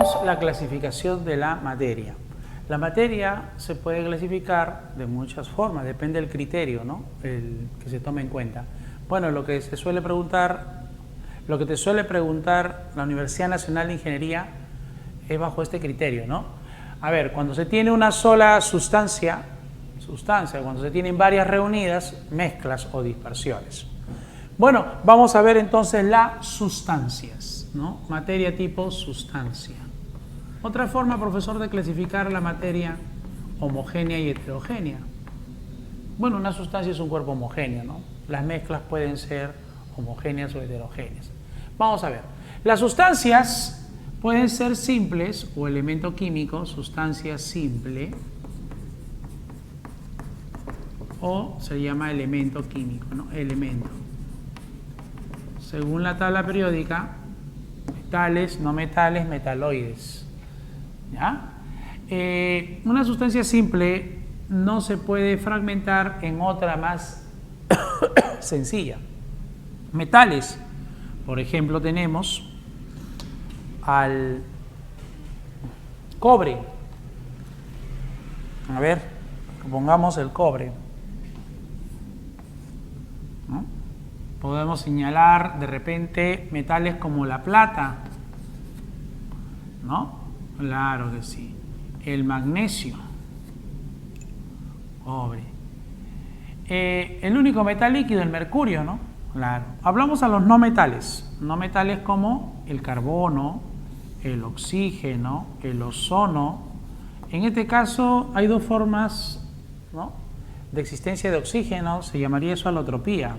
tenemos la clasificación de la materia. La materia se puede clasificar de muchas formas, depende del criterio, ¿no? El que se tome en cuenta. Bueno, lo que te suele preguntar la Universidad Nacional de Ingeniería es bajo este criterio, ¿no? A ver, cuando se tiene una sola sustancia, cuando se tienen varias reunidas, mezclas o dispersiones. Bueno, vamos a ver entonces las sustancias, ¿no? Materia tipo sustancia. Otra forma, profesor, de clasificar la materia homogénea y heterogénea. Bueno, una sustancia es un cuerpo homogéneo, ¿no? Las mezclas pueden ser homogéneas o heterogéneas. Vamos a ver. Las sustancias pueden ser simples o elemento químico, sustancia simple, o se llama elemento químico, ¿no? Elemento. Según la tabla periódica, metales, no metales, metaloides. ¿Ya? Una sustancia simple no se puede fragmentar en otra más sencilla. Metales, por ejemplo, tenemos al cobre. A ver, pongamos el cobre, ¿no? Podemos señalar de repente metales como la plata, ¿no? Claro que sí. El magnesio, cobre. El único metal líquido, el mercurio, ¿no? Claro. Hablamos a los no metales. No metales como el carbono, el oxígeno, el ozono. En este caso hay dos formas, ¿no?, de existencia de oxígeno. Se llamaría eso alotropía,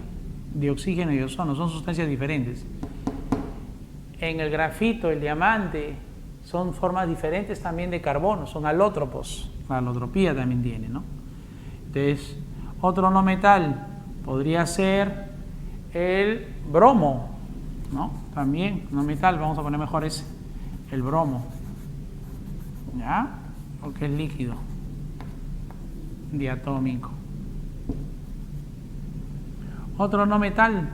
de oxígeno y ozono. Son sustancias diferentes. En el grafito, el diamante, son formas diferentes también de carbono, son alótropos. La alotropía también tiene, ¿no? Entonces, otro no metal podría ser el bromo, ¿no? También no metal, vamos a poner mejor ese, el bromo, ¿ya? Porque es líquido, diatómico. Otro no metal,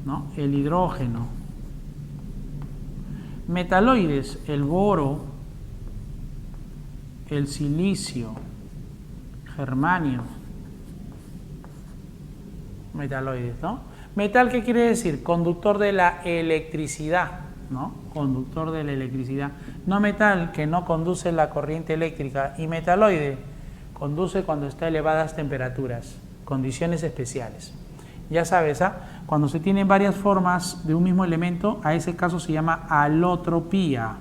¿no? El hidrógeno. Metaloides, el boro, el silicio, germanio. Metaloides, ¿no? Metal, ¿qué quiere decir? Conductor de la electricidad, ¿no? Conductor de la electricidad. No metal, que no conduce la corriente eléctrica. Y metaloide, conduce cuando está a elevadas temperaturas, condiciones especiales. Ya sabes, ¿ah? Cuando se tienen varias formas de un mismo elemento, a ese caso se llama alotropía.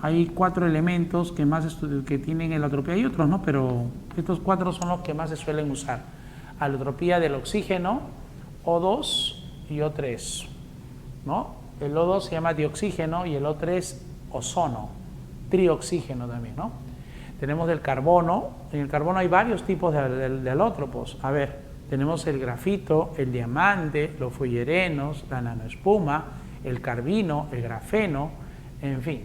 Hay 4 elementos que tienen alotropía. Hay otros, ¿no? Pero estos 4 son los que más se suelen usar. Alotropía del oxígeno, O2 y O3, ¿no? El O2 se llama dioxígeno y el O3 ozono, trioxígeno también, ¿no? Tenemos del carbono. En el carbono hay varios tipos de alótropos. A ver, tenemos el grafito, el diamante, los fullerenos, la nanoespuma, el carbino, el grafeno, en fin.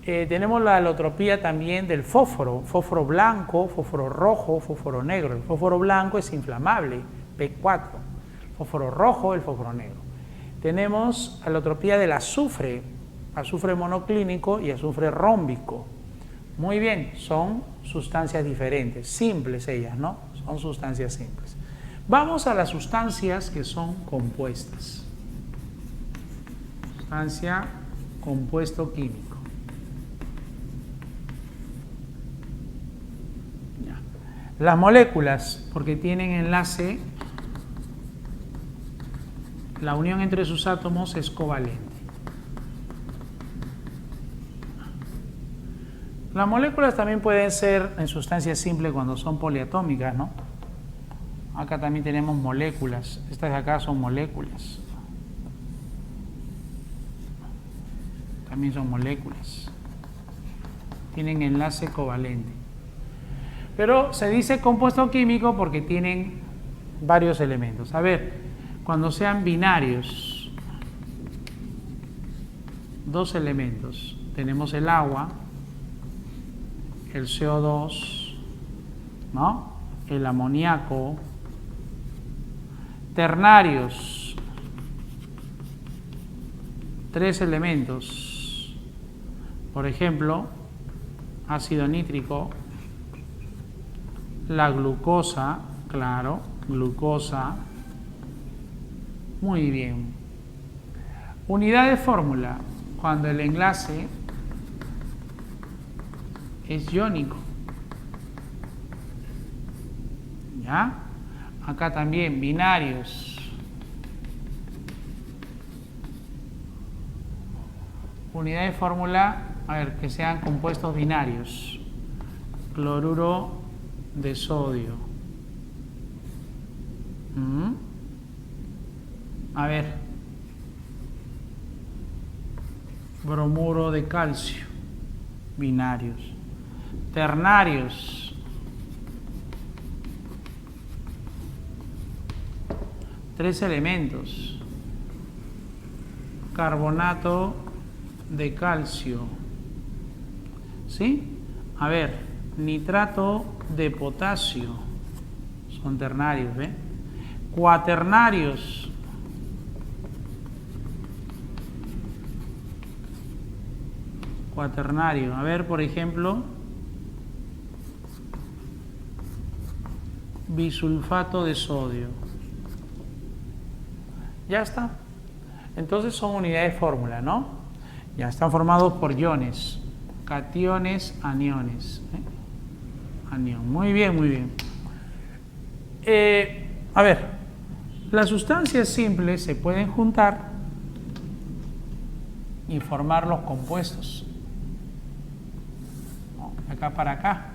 Tenemos la alotropía también del fósforo, fósforo blanco, fósforo rojo, fósforo negro. El fósforo blanco es inflamable, P4. Fósforo rojo, el fósforo negro. Tenemos alotropía del azufre, azufre monoclínico y azufre rómbico. Muy bien, son sustancias diferentes, simples ellas, ¿no? Son sustancias simples. Vamos a las sustancias que son compuestas. Sustancia, compuesto químico. Ya. Las moléculas, porque tienen enlace, la unión entre sus átomos es covalente. Las moléculas también pueden ser en sustancias simples cuando son poliatómicas, ¿no? Acá también tenemos moléculas. Estas de acá son moléculas. También son moléculas. Tienen enlace covalente. Pero se dice compuesto químico porque tienen varios elementos. A ver, cuando sean binarios, 2 elementos. Tenemos el agua, el CO2, ¿no? El amoníaco. Ternarios, 3 elementos. Por ejemplo, ácido nítrico, la glucosa, claro, glucosa. Muy bien. Unidad de fórmula, cuando el enlace es iónico. ¿Ya? Acá también binarios. Unidad de fórmula, a ver, que sean compuestos binarios. Cloruro de sodio. A ver. Bromuro de calcio. Binarios. Ternarios. 3 elementos. Carbonato de calcio. ¿Sí? A ver, nitrato de potasio. Son ternarios, ¿ve? Cuaternarios. Cuaternario. A ver, por ejemplo, bisulfato de sodio. Ya está. Entonces son unidades de fórmula, ¿no? Ya están formados por iones, cationes, aniones. Anión. Muy bien, muy bien. A ver, las sustancias simples se pueden juntar y formar los compuestos. ¿No? De acá para acá.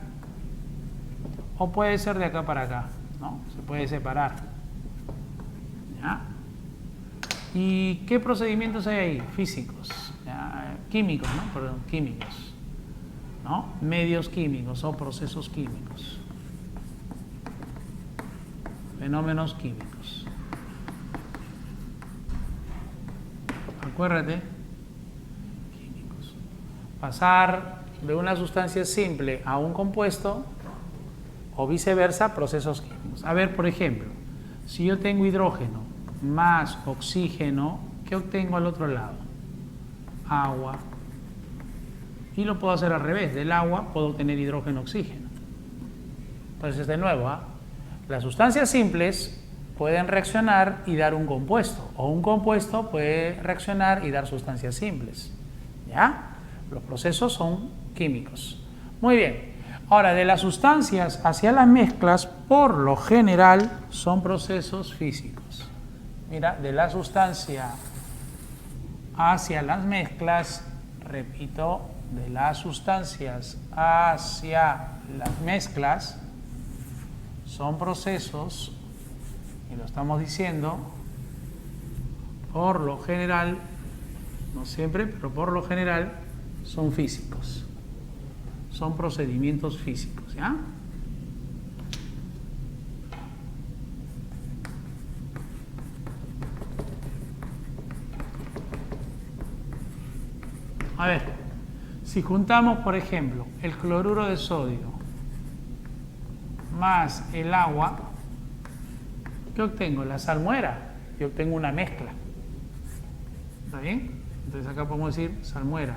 O puede ser de acá para acá. ¿No? Se puede separar. ¿Ya? ¿Y qué procedimientos hay ahí? Físicos. ¿Ya? Químicos, ¿no? Perdón, químicos. ¿No? Medios químicos o procesos químicos. Fenómenos químicos. Acuérdate. Químicos. Pasar de una sustancia simple a un compuesto o viceversa, procesos químicos. A ver, por ejemplo, si yo tengo hidrógeno más oxígeno, ¿qué obtengo al otro lado? Agua. Y lo puedo hacer al revés. Del agua puedo obtener hidrógeno, oxígeno. Entonces, de nuevo, las sustancias simples pueden reaccionar y dar un compuesto. O un compuesto puede reaccionar y dar sustancias simples. ¿Ya? Los procesos son químicos. Muy bien. Ahora, de las sustancias hacia las mezclas, por lo general, son procesos físicos. Mira, de la sustancia hacia las mezclas, repito, de las sustancias hacia las mezclas, son procesos, y lo estamos diciendo, por lo general, no siempre, pero por lo general, son físicos. Son procedimientos físicos, ¿ya? A ver, si juntamos, por ejemplo, el cloruro de sodio más el agua, ¿qué obtengo? La salmuera. Yo obtengo una mezcla. ¿Está bien? Entonces acá podemos decir salmuera.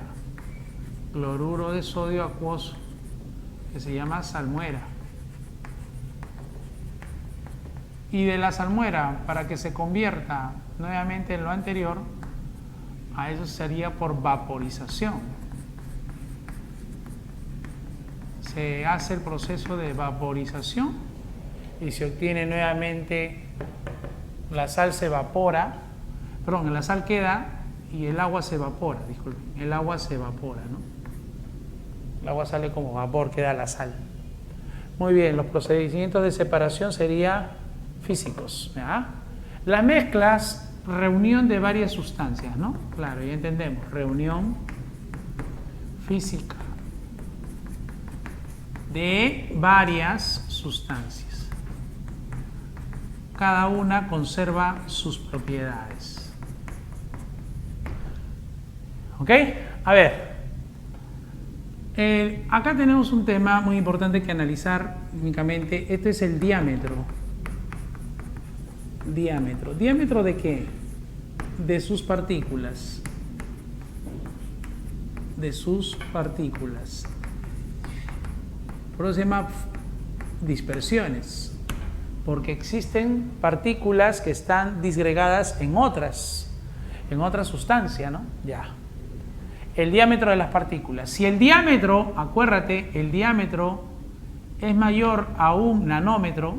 Cloruro de sodio acuoso, que se llama salmuera. Y de la salmuera, para que se convierta nuevamente en lo anterior, a eso sería por vaporización. Se hace el proceso de vaporización y se obtiene nuevamente, la sal se evapora, perdón, la sal queda y el agua se evapora, disculpen, el agua se evapora, ¿no? El agua sale como vapor, queda la sal. Muy bien, los procedimientos de separación serían físicos, ¿ya? Las mezclas, reunión de varias sustancias, ¿no? Claro, ya entendemos, reunión física de varias sustancias. Cada una conserva sus propiedades. ¿Ok? A ver. Acá tenemos un tema muy importante que analizar únicamente. Este es el diámetro. Diámetro. ¿Diámetro de qué? De sus partículas. de sus partículas. Por eso se llama dispersiones, porque existen partículas que están disgregadas en otras sustancias, ¿no? Ya. El diámetro de las partículas. Si el diámetro, acuérdate, el diámetro es mayor a 1 nanómetro,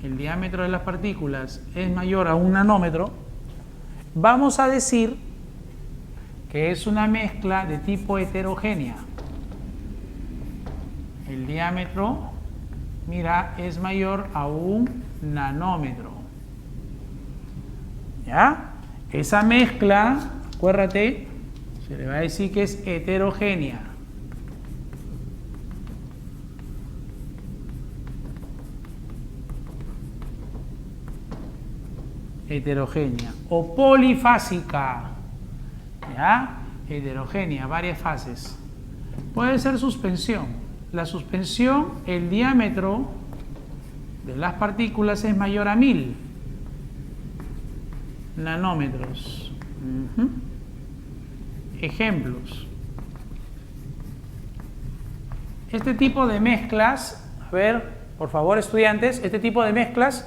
el diámetro de las partículas es mayor a 1 nanómetro, vamos a decir que es una mezcla de tipo heterogénea. El diámetro, mira, es mayor a 1 nanómetro. ¿Ya? Esa mezcla, acuérdate, se le va a decir que es heterogénea. Heterogénea o polifásica. ¿Ya? Heterogénea, varias fases. Puede ser suspensión. La suspensión, el diámetro de las partículas es mayor a 1000 nanómetros. Ejemplos. Este tipo de mezclas, a ver, por favor estudiantes, este tipo de mezclas,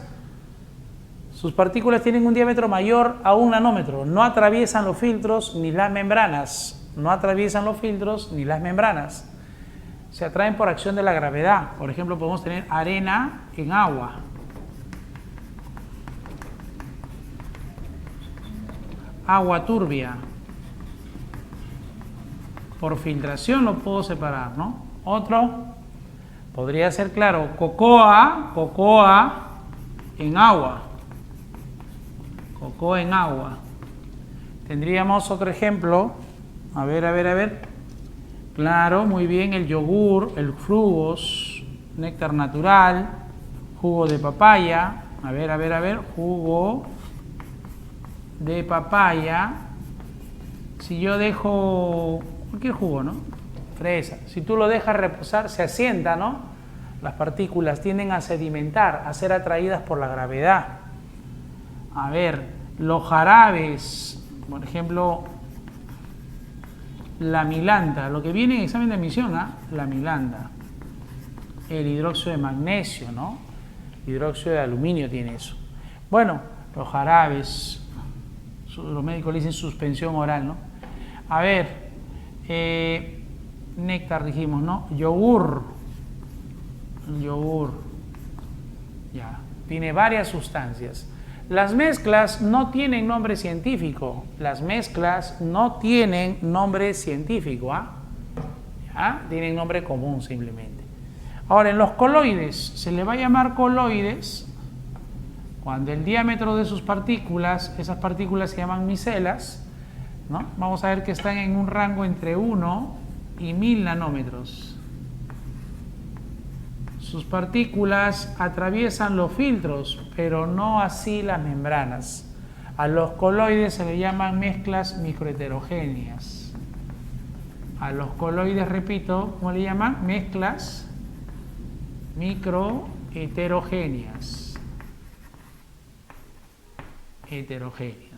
sus partículas tienen un diámetro mayor a 1 nanómetro, no atraviesan los filtros ni las membranas, se atraen por acción de la gravedad. Por ejemplo, podemos tener arena en agua. Agua turbia. Por filtración lo puedo separar, ¿no? Otro podría ser, claro, cocoa en agua. Cocoa en agua. Tendríamos otro ejemplo. A ver. Claro, muy bien, el yogur, el frugos, néctar natural, jugo de papaya. A ver, jugo de papaya. Si yo dejo cualquier jugo, ¿no? Fresa. Si tú lo dejas reposar, se asienta, ¿no? Las partículas tienden a sedimentar, a ser atraídas por la gravedad. A ver, los jarabes, por ejemplo, la milanta, lo que viene en examen de admisión, ¿eh? La milanta. El hidróxido de magnesio, ¿no? Hidróxido de aluminio tiene eso. Bueno, los jarabes, los médicos le dicen suspensión oral, ¿no? A ver, néctar dijimos, ¿no? Yogur, ya, tiene varias sustancias. Las mezclas no tienen nombre científico. ¿Ya? Tienen nombre común simplemente. Ahora, en los coloides, se le va a llamar coloides cuando el diámetro de sus partículas, esas partículas se llaman micelas, ¿no? Vamos a ver que están en un rango entre 1 y 1000 nanómetros. Sus partículas atraviesan los filtros, pero no así las membranas. A los coloides se le llaman mezclas microheterogéneas. A los coloides, repito, ¿cómo le llaman? Mezclas microheterogéneas.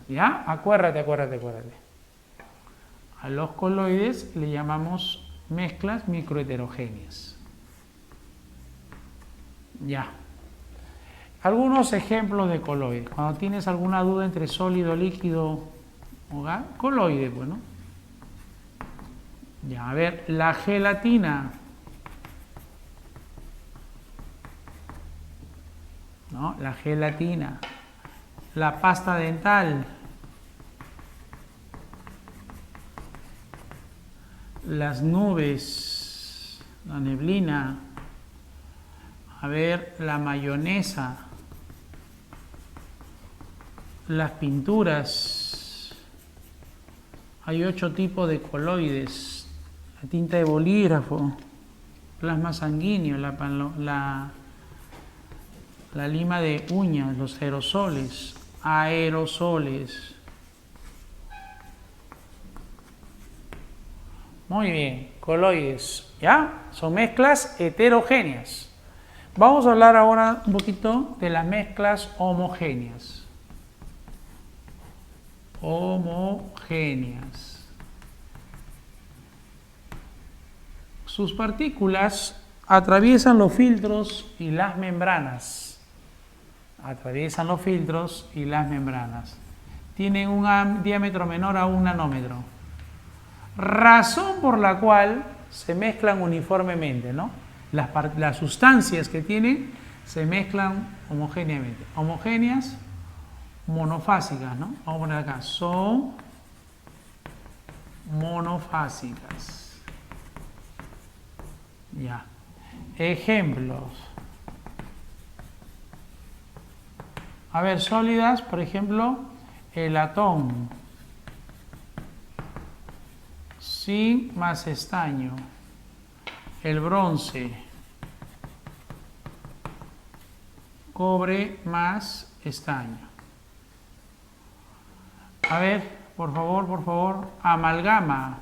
¿Ya? Acuérdate. A los coloides le llamamos mezclas microheterogéneas. Ya. Algunos ejemplos de coloides. Cuando tienes alguna duda entre sólido, líquido o gas, coloide, bueno. Ya, a ver, la gelatina. ¿No? La gelatina. La pasta dental. Las nubes. La neblina. A ver, la mayonesa, las pinturas. Hay 8 tipos de coloides. La tinta de bolígrafo, plasma sanguíneo, la lima de uñas, los aerosoles. Muy bien, coloides, ¿ya? Son mezclas heterogéneas. Vamos a hablar ahora un poquito de las mezclas homogéneas. homogéneas. Sus partículas atraviesan los filtros y las membranas. Atraviesan los filtros y las membranas. Tienen un diámetro menor a 1 nanómetro. Razón por la cual se mezclan uniformemente, ¿no? Las sustancias que tienen se mezclan homogéneamente. Homogéneas, monofásicas, ¿no? Vamos a poner acá, son monofásicas. Ya. Ejemplos. A ver, sólidas, por ejemplo, el latón, zinc más estaño, el bronce, cobre más estaño. A ver, por favor, amalgama.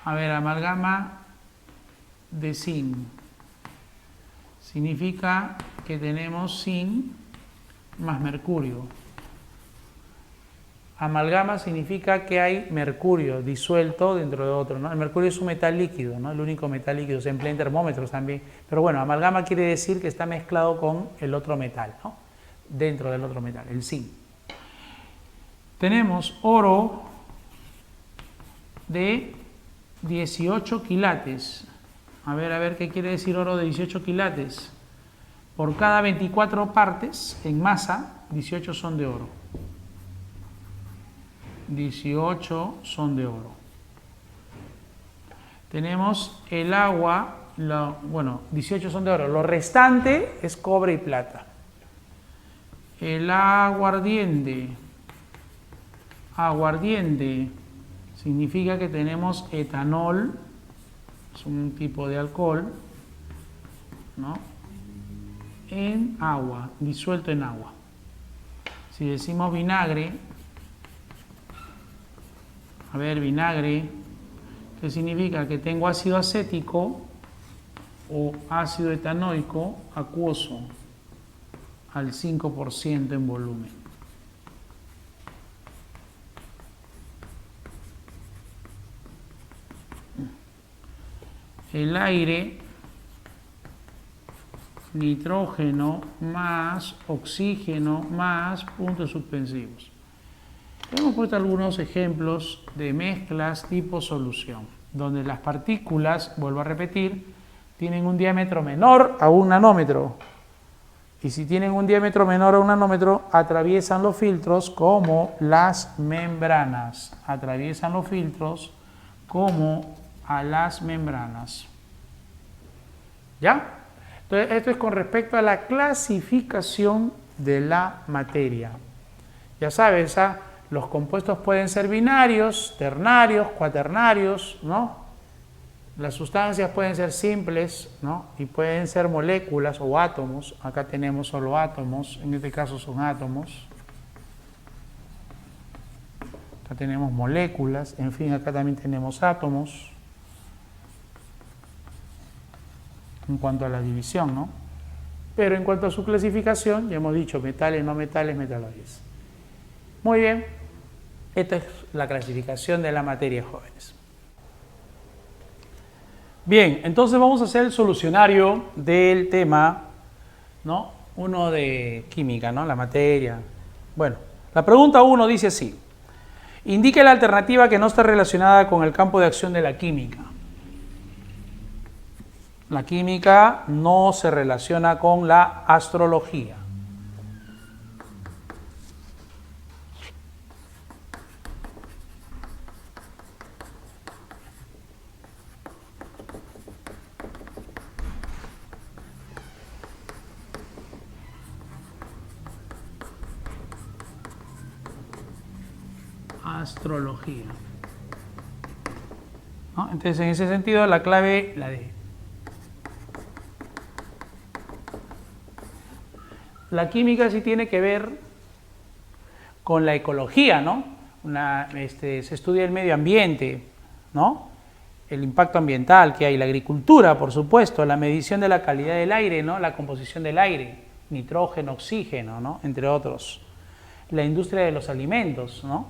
A ver, amalgama de zinc. Significa que tenemos zinc más mercurio. Amalgama significa que hay mercurio disuelto dentro de otro, ¿no? El mercurio es un metal líquido, ¿no? El único metal líquido, se emplea en termómetros también. Pero bueno, amalgama quiere decir que está mezclado con el otro metal, ¿no? Dentro del otro metal, el zinc. Tenemos oro de 18 quilates. A ver, ¿qué quiere decir oro de 18 quilates? Por cada 24 partes en masa, 18 son de oro. 18 son de oro. Tenemos el agua, 18 son de oro. Lo restante es cobre y plata. El aguardiente. Aguardiente significa que tenemos etanol, es un tipo de alcohol, ¿no? En agua, disuelto en agua. Si decimos vinagre, a ver, vinagre, ¿qué significa? Que tengo ácido acético o ácido etanoico acuoso al 5% en volumen. El aire, nitrógeno más oxígeno más puntos suspensivos. Hemos puesto algunos ejemplos de mezclas tipo solución, donde las partículas, vuelvo a repetir, tienen un diámetro menor a 1 nanómetro. Y si tienen un diámetro menor a 1 nanómetro, atraviesan los filtros como las membranas. Atraviesan los filtros como a las membranas. ¿Ya? Entonces, esto es con respecto a la clasificación de la materia. Ya sabes, los compuestos pueden ser binarios, ternarios, cuaternarios, ¿no? Las sustancias pueden ser simples, ¿no? Y pueden ser moléculas o átomos. Acá tenemos solo átomos, en este caso son átomos. Acá tenemos moléculas, en fin, acá también tenemos átomos. En cuanto a la división, ¿no? Pero en cuanto a su clasificación, ya hemos dicho metales, no metales, metaloides. Muy bien, esta es la clasificación de la materia, jóvenes. Bien, entonces vamos a hacer el solucionario del tema, ¿no? Uno de química, ¿no? La materia. Bueno, la pregunta 1 dice así. Indique la alternativa que no está relacionada con el campo de acción de la química. La química no se relaciona con la astrología. Astrología. ¿No? Entonces, en ese sentido, la clave, la D. La química sí tiene que ver con la ecología, ¿no? Se estudia el medio ambiente, ¿no? El impacto ambiental que hay, la agricultura, por supuesto, la medición de la calidad del aire, ¿no? La composición del aire, nitrógeno, oxígeno, ¿no? Entre otros. La industria de los alimentos, ¿no?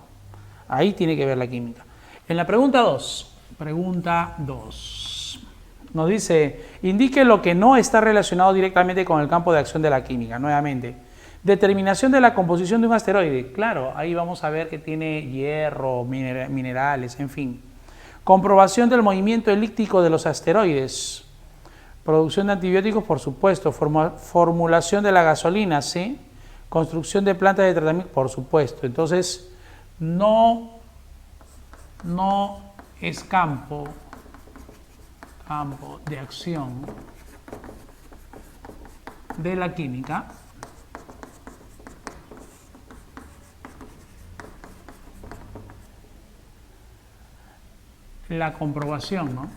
Ahí tiene que ver la química. En la pregunta 2, nos dice, indique lo que no está relacionado directamente con el campo de acción de la química. Nuevamente, determinación de la composición de un asteroide. Claro, ahí vamos a ver que tiene hierro, minerales, en fin. Comprobación del movimiento elíptico de los asteroides. Producción de antibióticos, por supuesto. Formulación de la gasolina, ¿sí? Construcción de plantas de tratamiento, por supuesto. Entonces, no es campo de acción de la química. La comprobación, ¿no?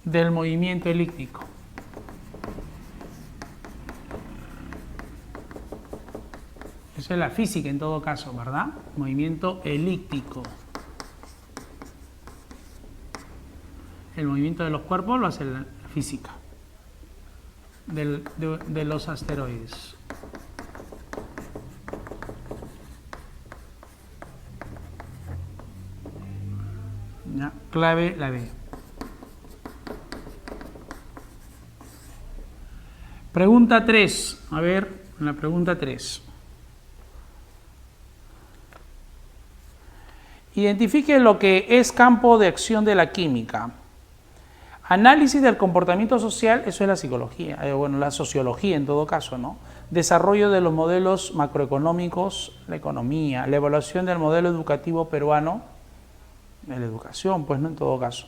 Del movimiento elíptico. Eso es la física en todo caso, ¿verdad? Movimiento elíptico. El movimiento de los cuerpos lo hace la física de los asteroides. Ya, clave la B. Pregunta 3. A ver, la pregunta 3. Identifique lo que es campo de acción de la química. Análisis del comportamiento social, eso es la psicología, bueno, la sociología en todo caso, ¿no? Desarrollo de los modelos macroeconómicos, la economía, la evaluación del modelo educativo peruano, la educación, pues no en todo caso.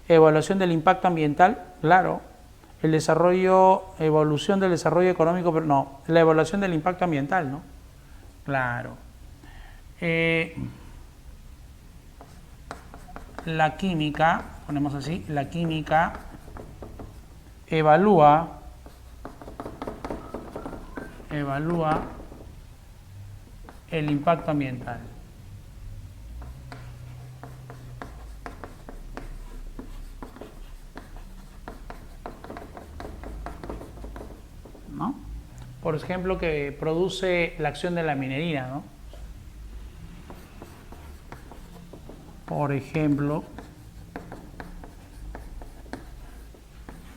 Evaluación del impacto ambiental, claro. El desarrollo, evolución del desarrollo económico, pero no, la evaluación del impacto ambiental, ¿no? Claro. La química, ponemos así, la química evalúa el impacto ambiental. ¿No? Por ejemplo, que produce la acción de la minería, ¿no? Por ejemplo,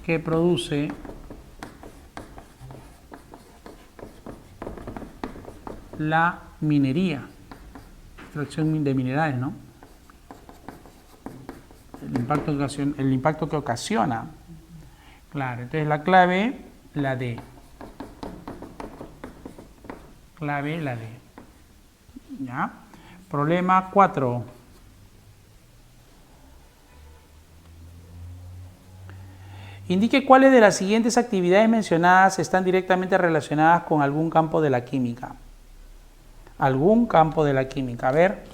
que produce la minería, extracción de minerales, ¿no? El impacto que ocasiona. Claro, entonces la clave, la D. Clave, la D. ¿Ya? Problema 4. Indique cuáles de las siguientes actividades mencionadas están directamente relacionadas con algún campo de la química. Algún campo de la química. A ver,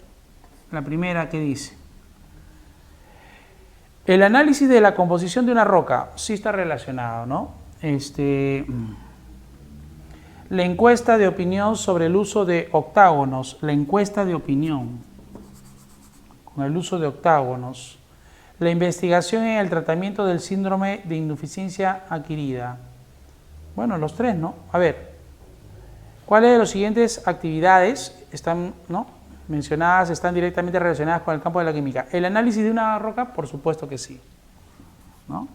la primera, ¿qué dice? El análisis de la composición de una roca, sí está relacionado, ¿no? La encuesta de opinión sobre el uso de octágonos, la encuesta de opinión con el uso de octágonos. La investigación en el tratamiento del síndrome de insuficiencia adquirida. Bueno, los tres, ¿no? A ver, ¿cuáles de las siguientes actividades están, ¿no?, mencionadas, están directamente relacionadas con el campo de la química? ¿El análisis de una roca? Por supuesto que sí, ¿no?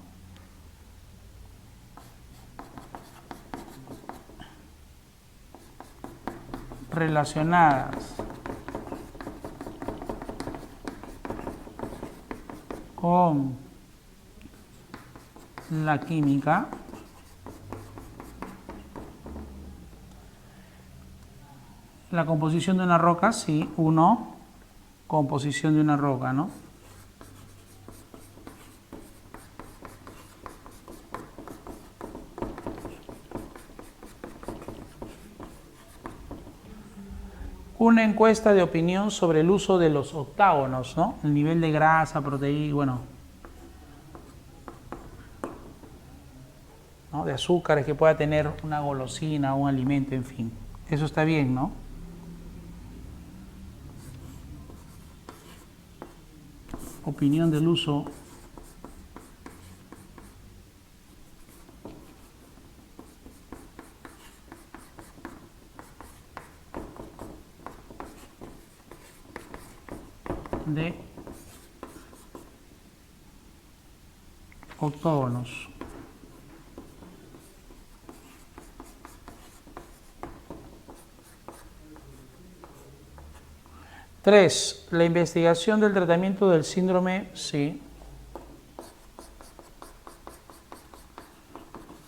Relacionadas con la química. La composición de una roca, sí, composición de una roca, ¿no? Una encuesta de opinión sobre el uso de los octágonos, ¿no? El nivel de grasa, proteína, bueno, ¿no?, de azúcares que pueda tener una golosina o un alimento, en fin. Eso está bien, ¿no? Opinión del uso de octógonos. Tres, la investigación del tratamiento del síndrome, sí.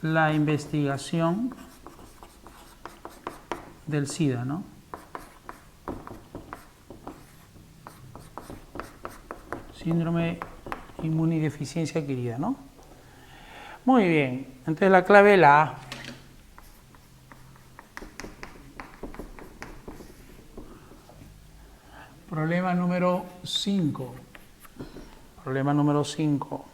La investigación del SIDA, ¿no? Síndrome inmunodeficiencia adquirida, ¿no? Muy bien, entonces la clave es la A. Problema número 5. Problema número 5.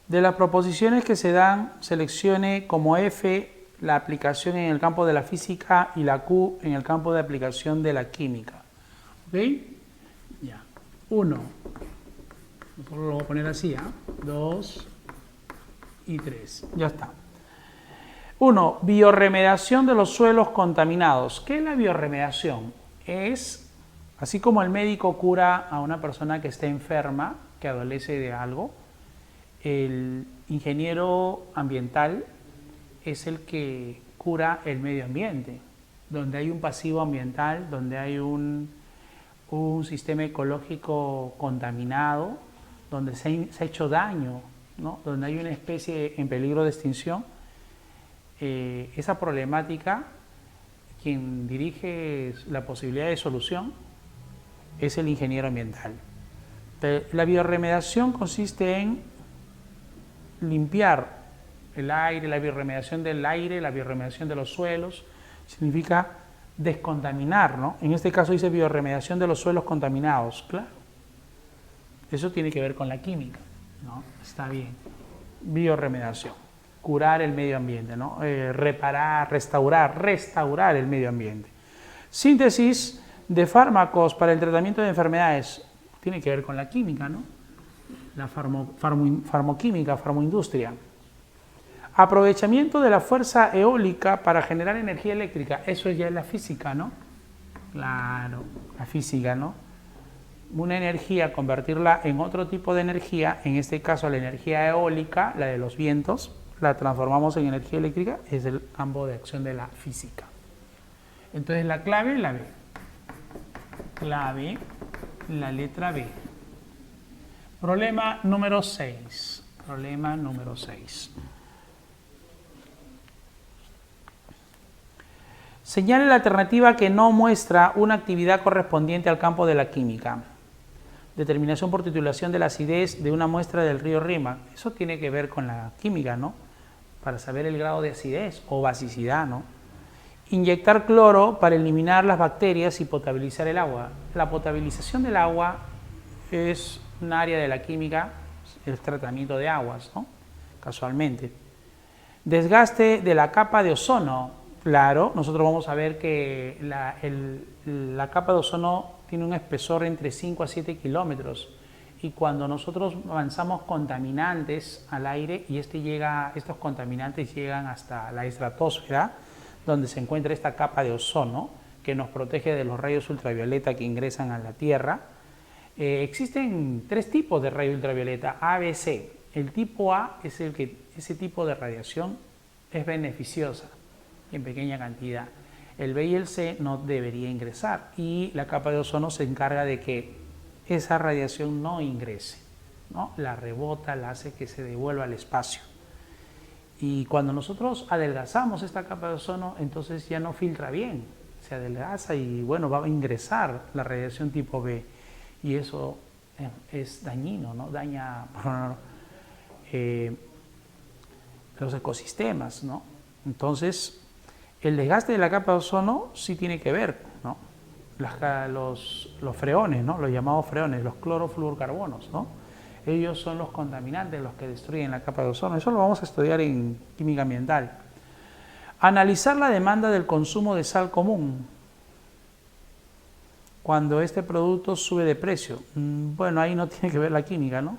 De las proposiciones que se dan, seleccione como F la aplicación en el campo de la física y la Q en el campo de aplicación de la química. ¿Ok? Ya. 1. Lo voy a poner así, 2 y 3. Ya está. 1. Biorremediación de los suelos contaminados. ¿Qué es la biorremediación? Es, así como el médico cura a una persona que está enferma, que adolece de algo, el ingeniero ambiental es el que cura el medio ambiente, donde hay un pasivo ambiental, donde hay un sistema ecológico contaminado, donde se ha hecho daño, ¿no? Donde hay una especie en peligro de extinción. Esa problemática, quien dirige la posibilidad de solución es el ingeniero ambiental. La biorremediación consiste en limpiar el aire, la biorremediación del aire, la biorremediación de los suelos, significa descontaminar, ¿no? En este caso dice biorremediación de los suelos contaminados, claro. Eso tiene que ver con la química, ¿no? Está bien. Biorremediación, curar el medio ambiente, ¿no? Reparar, restaurar el medio ambiente. Síntesis de fármacos para el tratamiento de enfermedades, tiene que ver con la química, ¿no? La farmoquímica, farmoindustria. Aprovechamiento de la fuerza eólica para generar energía eléctrica, eso ya es la física, ¿no? Claro, la física, ¿no? Una energía, convertirla en otro tipo de energía, en este caso la energía eólica, la de los vientos, la transformamos en energía eléctrica, es el campo de acción de la física. Entonces la clave, la B. Clave, la letra B. Problema número 6. Problema número 6. Señale la alternativa que no muestra una actividad correspondiente al campo de la química. Determinación por titulación de la acidez de una muestra del río Rímac. Eso tiene que ver con la química, ¿no? Para saber el grado de acidez o basicidad, ¿no? Inyectar cloro para eliminar las bacterias y potabilizar el agua. La potabilización del agua es un área de la química, el tratamiento de aguas, ¿no? Casualmente. Desgaste de la capa de ozono. Claro, nosotros vamos a ver que la capa de ozono tiene un espesor entre 5 a 7 kilómetros y cuando nosotros avanzamos contaminantes al aire y estos contaminantes llegan hasta la estratosfera, donde se encuentra esta capa de ozono que nos protege de los rayos ultravioleta que ingresan a la Tierra. Existen 3 tipos de rayos ultravioleta, A, B, C. El tipo A es el que ese tipo de radiación es beneficiosa en pequeña cantidad. El B y el C no debería ingresar y la capa de ozono se encarga de que esa radiación no ingrese, ¿no? La rebota, la hace que se devuelva al espacio. Y cuando nosotros adelgazamos esta capa de ozono, entonces ya no filtra bien, se adelgaza y bueno, va a ingresar la radiación tipo B. Y eso es dañino, ¿no? Daña los ecosistemas, ¿no? Entonces, el desgaste de la capa de ozono sí tiene que ver, ¿no? Los freones, ¿no? Los llamados freones, los clorofluorcarbonos, ¿no? Ellos son los contaminantes, los que destruyen la capa de ozono. Eso lo vamos a estudiar en química ambiental. Analizar la demanda del consumo de sal común cuando este producto sube de precio. Bueno, ahí no tiene que ver la química, ¿no?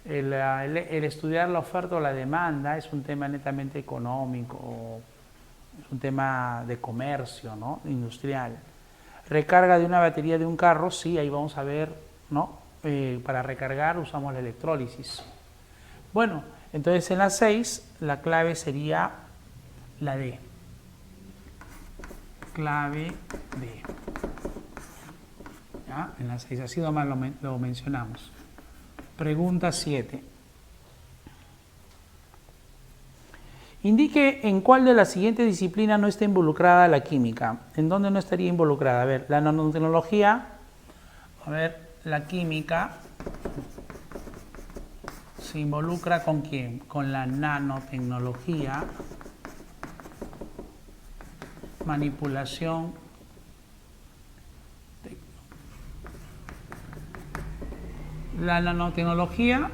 El estudiar la oferta o la demanda es un tema netamente económico, es un tema de comercio, ¿no? Industrial. Recarga de una batería de un carro, sí, ahí vamos a ver, ¿no? Para recargar usamos la electrólisis. Bueno, entonces en la 6 la clave sería la D. Clave D. ¿Ya? En la 6, así nomás lo mencionamos. Pregunta 7. Indique en cuál de las siguientes disciplinas no está involucrada la química. ¿En dónde no estaría involucrada? A ver, la nanotecnología, a ver, la química se involucra ¿con quién? Con la nanotecnología, manipulación, la nanotecnología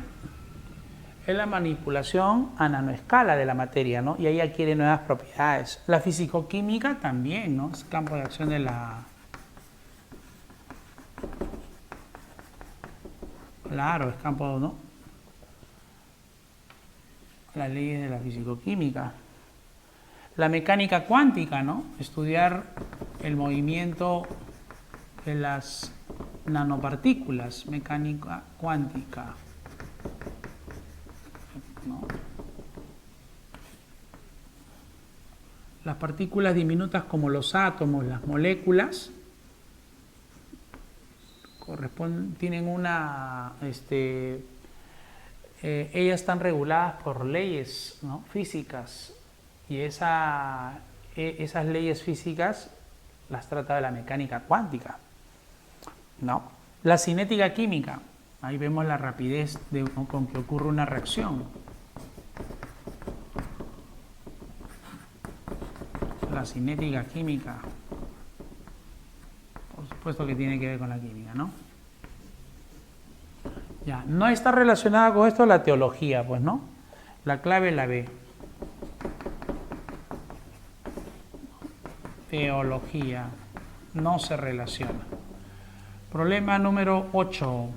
es la manipulación a nanoescala de la materia, ¿no? Y ahí adquiere nuevas propiedades. La fisicoquímica también, ¿no? Es campo de acción de la... Claro, es campo, ¿no? Las leyes de la fisicoquímica. La mecánica cuántica, ¿no? Estudiar el movimiento de las nanopartículas, mecánica cuántica, ¿no? Las partículas diminutas como los átomos, las moléculas, tienen una, ellas están reguladas por leyes, ¿no? Físicas, y esas leyes físicas las trata de la mecánica cuántica, ¿no? La cinética química, ahí vemos la rapidez con que ocurre una reacción. La cinética química, por supuesto que tiene que ver con la química, ¿no? Ya, no está relacionada con esto la teología, pues, ¿no? La clave la B. Teología, no se relaciona. Problema número 8.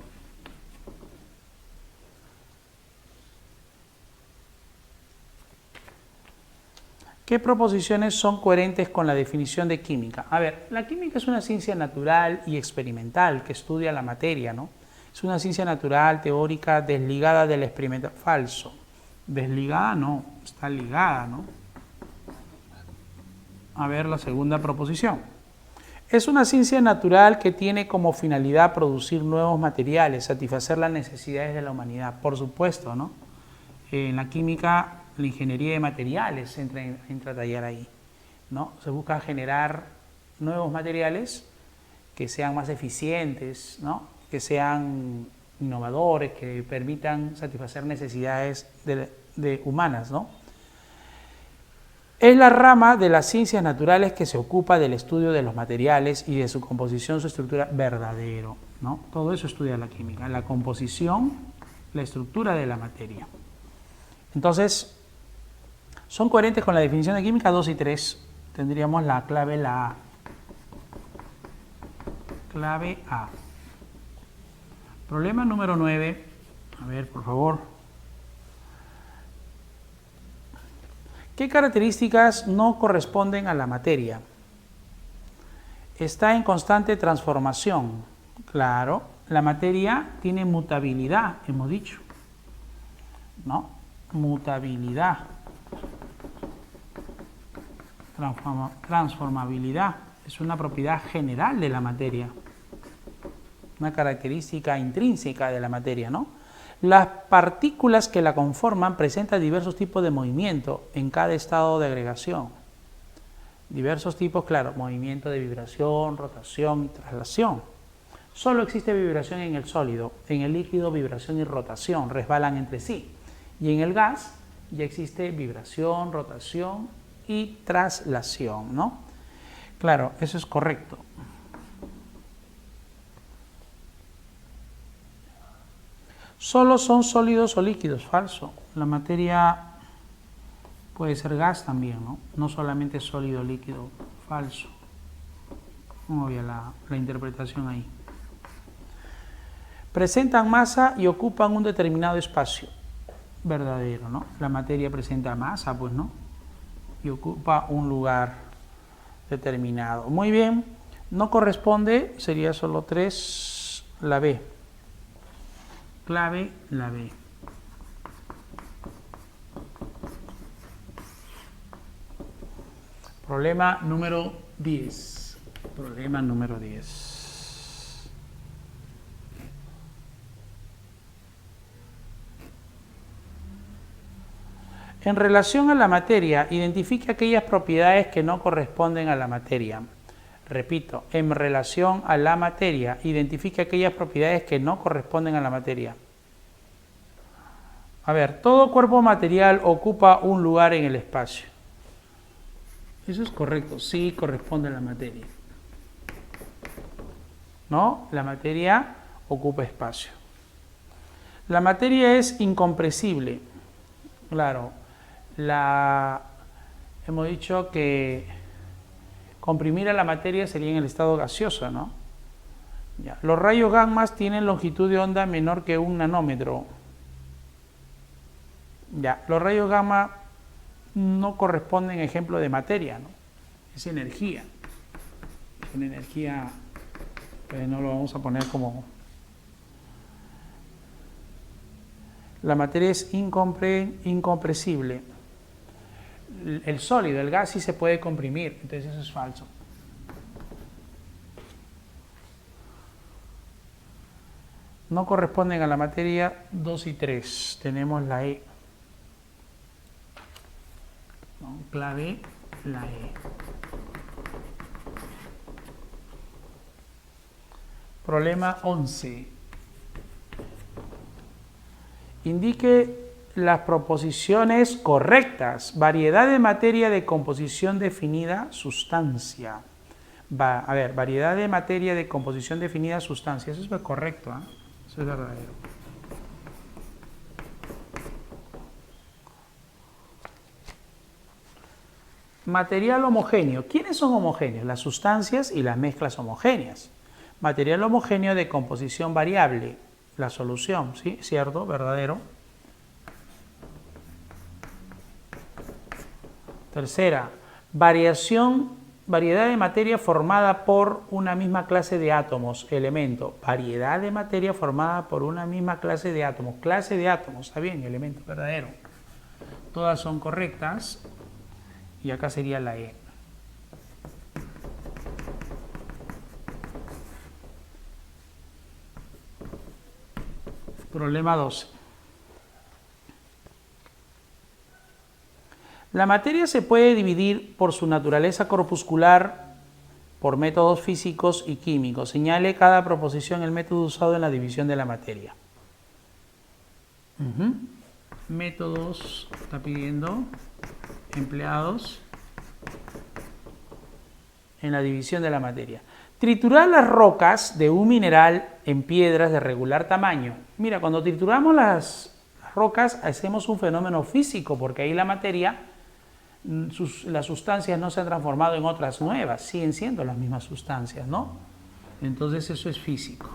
¿Qué proposiciones son coherentes con la definición de química? A ver, la química es una ciencia natural y experimental que estudia la materia, ¿no? Es una ciencia natural, teórica, desligada del experimento. Falso. Desligada no, está ligada, ¿no? A ver la segunda proposición. Es una ciencia natural que tiene como finalidad producir nuevos materiales, satisfacer las necesidades de la humanidad. Por supuesto, ¿no? En la química, la ingeniería de materiales entra a tallar ahí, ¿no? Se busca generar nuevos materiales que sean más eficientes, ¿no? Que sean innovadores, que permitan satisfacer necesidades humanas, ¿no? Es la rama de las ciencias naturales que se ocupa del estudio de los materiales y de su composición, su estructura, verdadero, ¿no? Todo eso estudia la química, la composición, la estructura de la materia. Entonces, son coherentes con la definición de química 2 y 3. Tendríamos la clave, la A. Clave A. Problema número 9. A ver, por favor. ¿Qué características no corresponden a la materia? Está en constante transformación. Claro, la materia tiene mutabilidad, hemos dicho, ¿no? Mutabilidad. Transformabilidad. Es una propiedad general de la materia. Una característica intrínseca de la materia, ¿no? Las partículas que la conforman presentan diversos tipos de movimiento en cada estado de agregación. Diversos tipos, claro, movimiento de vibración, rotación y traslación. Solo existe vibración en el sólido, en el líquido vibración y rotación, resbalan entre sí. Y en el gas ya existe vibración, rotación y traslación, ¿no? Claro, eso es correcto. Solo son sólidos o líquidos, falso. La materia puede ser gas también, ¿no? No solamente sólido o líquido, falso. Obvia la interpretación ahí. Presentan masa y ocupan un determinado espacio. Verdadero, ¿no? La materia presenta masa, pues, ¿no? Y ocupa un lugar determinado. Muy bien. No corresponde, sería solo 3, la B. Clave, la B. Problema número 10. Problema número 10. En relación a la materia, identifique aquellas propiedades que no corresponden a la materia. Repito, en relación a la materia, identifique aquellas propiedades que no corresponden a la materia. A ver, todo cuerpo material ocupa un lugar en el espacio. Eso es correcto, sí corresponde a la materia. ¿No? La materia ocupa espacio. La materia es incompresible. Claro, hemos dicho que comprimir a la materia sería en el estado gaseoso, ¿no? Ya. Los rayos gamma tienen longitud de onda menor que 1 nanómetro. Ya. Los rayos gamma no corresponden a ejemplo de materia, ¿no? Es energía. Es una energía, pues no lo vamos a poner como... La materia es incompresible. El sólido, el gas sí se puede comprimir, entonces eso es falso. No corresponden a la materia 2 y 3. Tenemos la E. ¿No? Clave, la E. Problema 11. Indique las proposiciones correctas. Variedad de materia de composición definida, sustancia. A ver, variedad de materia de composición definida, sustancia. Eso es correcto, ¿eh? Eso es verdadero. Material homogéneo. ¿Quiénes son homogéneos? Las sustancias y las mezclas homogéneas. Material homogéneo de composición variable. La solución, ¿sí? ¿Cierto? ¿Verdadero? Tercera, variedad de materia formada por una misma clase de átomos, elemento. Variedad de materia formada por una misma clase de átomos. Clase de átomos, está bien, elemento, verdadero. Todas son correctas. Y acá sería la E. Problema 12. La materia se puede dividir por su naturaleza corpuscular por métodos físicos y químicos. Señale cada proposición el método usado en la división de la materia. Métodos, está pidiendo, empleados en la división de la materia. Triturar las rocas de un mineral en piedras de regular tamaño. Mira, cuando trituramos las rocas hacemos un fenómeno físico, porque ahí la materia, las sustancias no se han transformado en otras nuevas, siguen siendo las mismas sustancias, ¿no? Entonces eso es físico.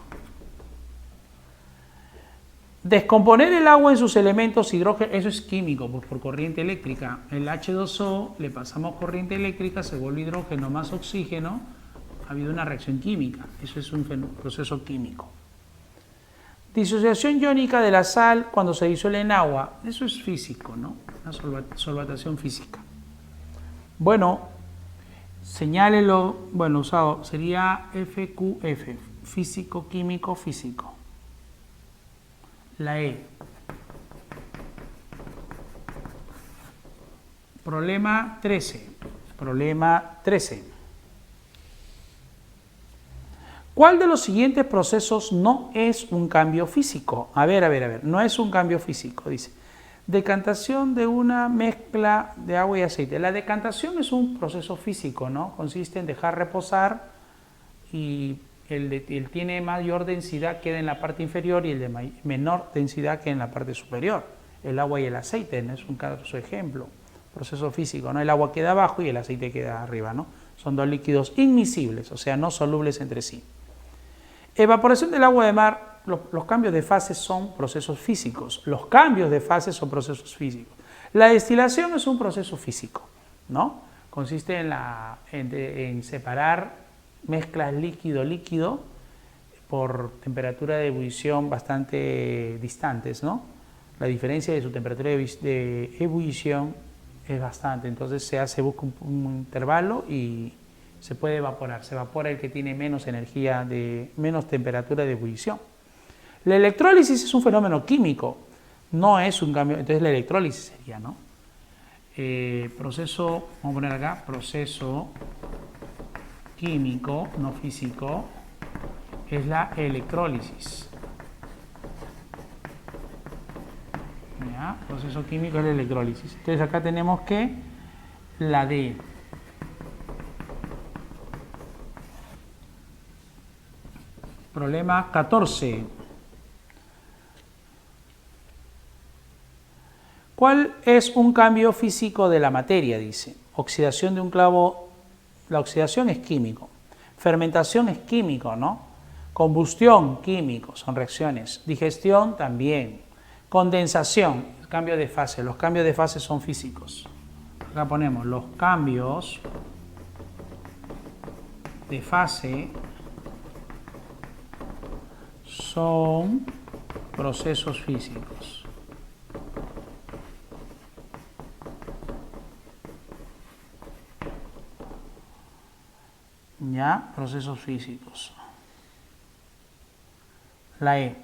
Descomponer el agua en sus elementos hidrógeno, eso es químico, pues por corriente eléctrica. El H2O le pasamos corriente eléctrica, se vuelve hidrógeno más oxígeno, ha habido una reacción química, eso es un proceso químico. Disociación iónica de la sal cuando se disuelve en agua, eso es físico, ¿no? Una solvatación física. Bueno, señálelo, bueno, usado, sería FQF, físico, químico, físico. La E. Problema 13. Problema 13. ¿Cuál de los siguientes procesos no es un cambio físico? A ver, no es un cambio físico, dice. Decantación de una mezcla de agua y aceite. La decantación es un proceso físico, ¿no? Consiste en dejar reposar y el tiene mayor densidad queda en la parte inferior y el de menor densidad queda en la parte superior. El agua y el aceite, ¿no? Es un caso ejemplo. Proceso físico, ¿no? El agua queda abajo y el aceite queda arriba, ¿no? Son dos líquidos inmiscibles, o sea, no solubles entre sí. Evaporación del agua de mar, los cambios de fase son procesos físicos. Los cambios de fase son procesos físicos. La destilación es un proceso físico, ¿no? Consiste en separar mezclas líquido-líquido por temperatura de ebullición bastante distantes, ¿no? La diferencia de su temperatura de ebullición es bastante, entonces se busca un intervalo y se puede evaporar. Se evapora el que tiene menos energía, menos temperatura de ebullición. La electrólisis es un fenómeno químico, no es un cambio, entonces la electrólisis sería, ¿no? Proceso, vamos a poner acá, proceso químico, no físico, es la electrólisis. ¿Ya? Proceso químico es la electrólisis. Entonces acá tenemos que la D. Problema 14. ¿Cuál es un cambio físico de la materia? Dice. Oxidación de un clavo. La oxidación es químico. Fermentación es químico, ¿no? Combustión, químico, son reacciones. Digestión también. Condensación, cambio de fase. Los cambios de fase son físicos. Acá ponemos los cambios de fase son procesos físicos. ¿Ya? Procesos físicos. La E.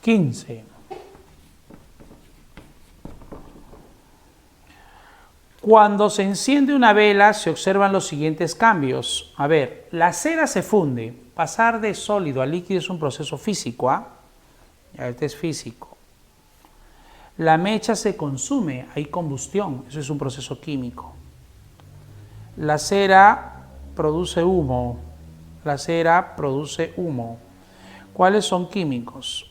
(15) Cuando se enciende una vela se observan los siguientes cambios. A ver, la cera se funde. Pasar de sólido a líquido es un proceso físico. Este es físico. La mecha se consume, hay combustión. Eso es un proceso químico. La cera produce humo. La cera produce humo. ¿Cuáles son químicos?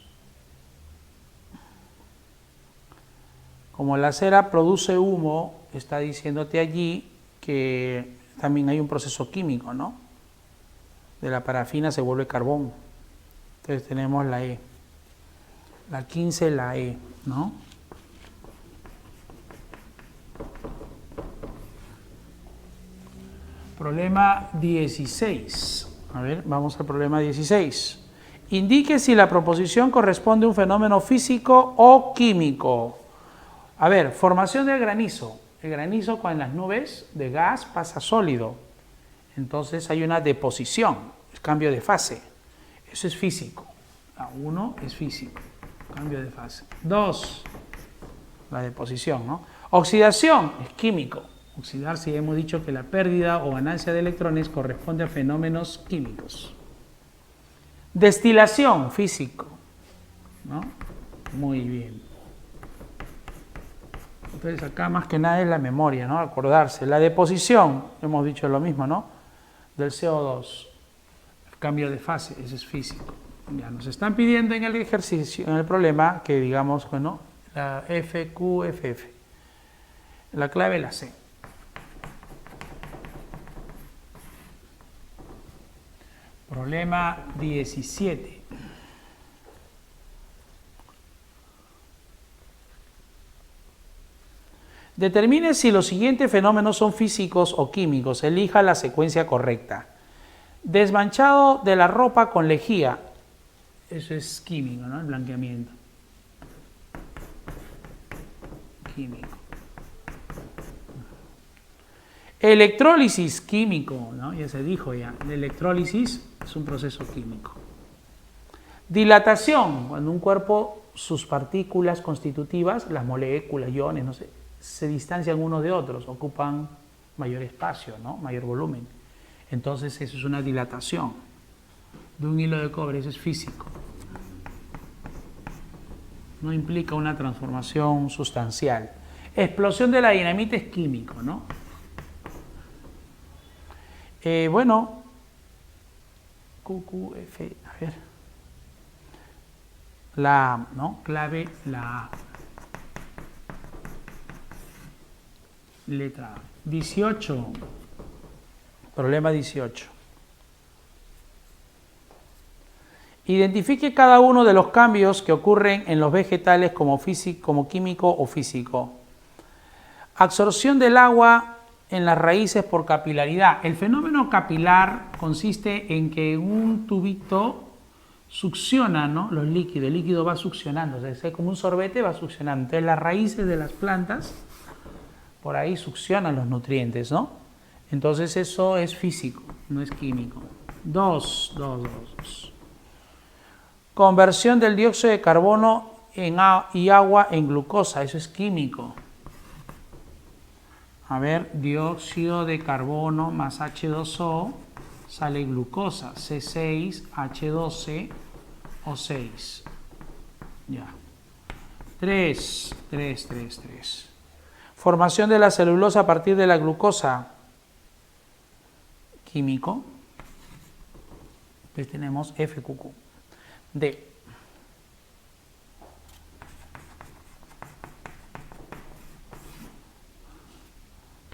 Como la cera produce humo, está diciéndote allí que también hay un proceso químico, ¿no? De la parafina se vuelve carbón. Entonces tenemos la E. La 15, la E, ¿no? Problema 16. A ver, vamos al problema 16. Indique si la proposición corresponde a un fenómeno físico o químico. A ver, formación del granizo. El granizo con las nubes de gas pasa a sólido. Entonces hay una deposición, es cambio de fase. Eso es físico. 1 es físico, cambio de fase. 2, la deposición, ¿no? Oxidación es químico. Oxidarse, hemos dicho que la pérdida o ganancia de electrones corresponde a fenómenos químicos. Destilación, físico, ¿no? Muy bien. Entonces acá más que nada es la memoria, ¿no? Acordarse. La deposición, hemos dicho lo mismo, ¿no? Del CO2. El cambio de fase, ese es físico. Ya nos están pidiendo en el ejercicio, en el problema, que digamos, bueno, la FQFF. La clave la C. Problema 17. Determine si los siguientes fenómenos son físicos o químicos. Elija la secuencia correcta. Desmanchado de la ropa con lejía. Eso es químico, ¿no? El blanqueamiento. Químico. Electrólisis, químico, ¿no? Ya se dijo ya. La electrólisis es un proceso químico. Dilatación, cuando un cuerpo, sus partículas constitutivas, las moléculas, iones, no sé, se distancian unos de otros, ocupan mayor espacio, ¿no? Mayor volumen. Entonces eso es una dilatación de un hilo de cobre, eso es físico. No implica una transformación sustancial. Explosión de la dinamita es químico, ¿no? Bueno, QQF, a ver. La A, ¿no? Clave, la A. Letra A. 18. Problema 18. Identifique cada uno de los cambios que ocurren en los vegetales como químico o físico. Absorción del agua en las raíces por capilaridad. El fenómeno capilar consiste en que un tubito succiona, ¿no?, los líquidos. El líquido va succionando, o sea, es como un sorbete, va succionando. Entonces las raíces de las plantas por ahí succionan los nutrientes, ¿no? Entonces eso es físico, no es químico. 2. Conversión del dióxido de carbono y agua en glucosa, eso es químico. A ver, dióxido de carbono más H2O sale glucosa, C6H12O6. Ya. 3. Formación de la celulosa a partir de la glucosa, químico. Entonces tenemos FQQ. D.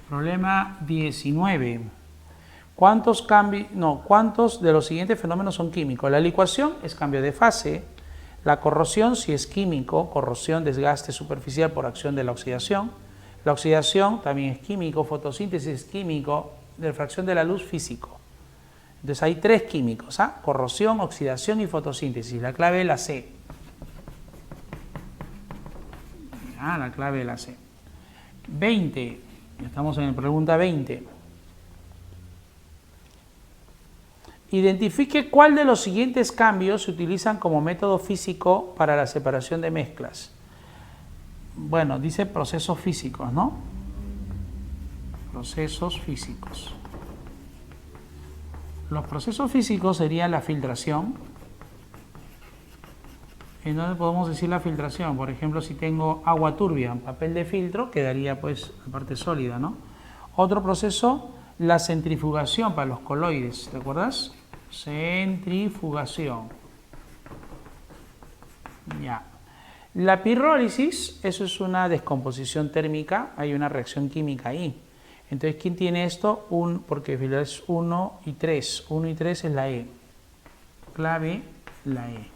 Problema 19. ¿Cuántos de los siguientes fenómenos son químicos? La licuación es cambio de fase. La corrosión, si es químico, corrosión, desgaste superficial por acción de la oxidación. La oxidación también es químico, fotosíntesis es químico, refracción de la luz físico. Entonces hay 3 químicos, ¿ah? Corrosión, oxidación y fotosíntesis. La clave es la C. La clave es la C. 20. Estamos en la pregunta 20. Identifique cuál de los siguientes cambios se utilizan como método físico para la separación de mezclas. Bueno, dice procesos físicos, ¿no? Procesos físicos. Los procesos físicos serían la filtración. ¿En dónde podemos decir la filtración? Por ejemplo, si tengo agua turbia en papel de filtro, quedaría pues la parte sólida, ¿no? Otro proceso, la centrifugación para los coloides, ¿te acuerdas? Centrifugación. Ya. La pirrólisis, eso es una descomposición térmica, hay una reacción química ahí. Entonces, ¿quién tiene esto? Porque es 1 y 3. 1 y 3 es la E. Clave, la E.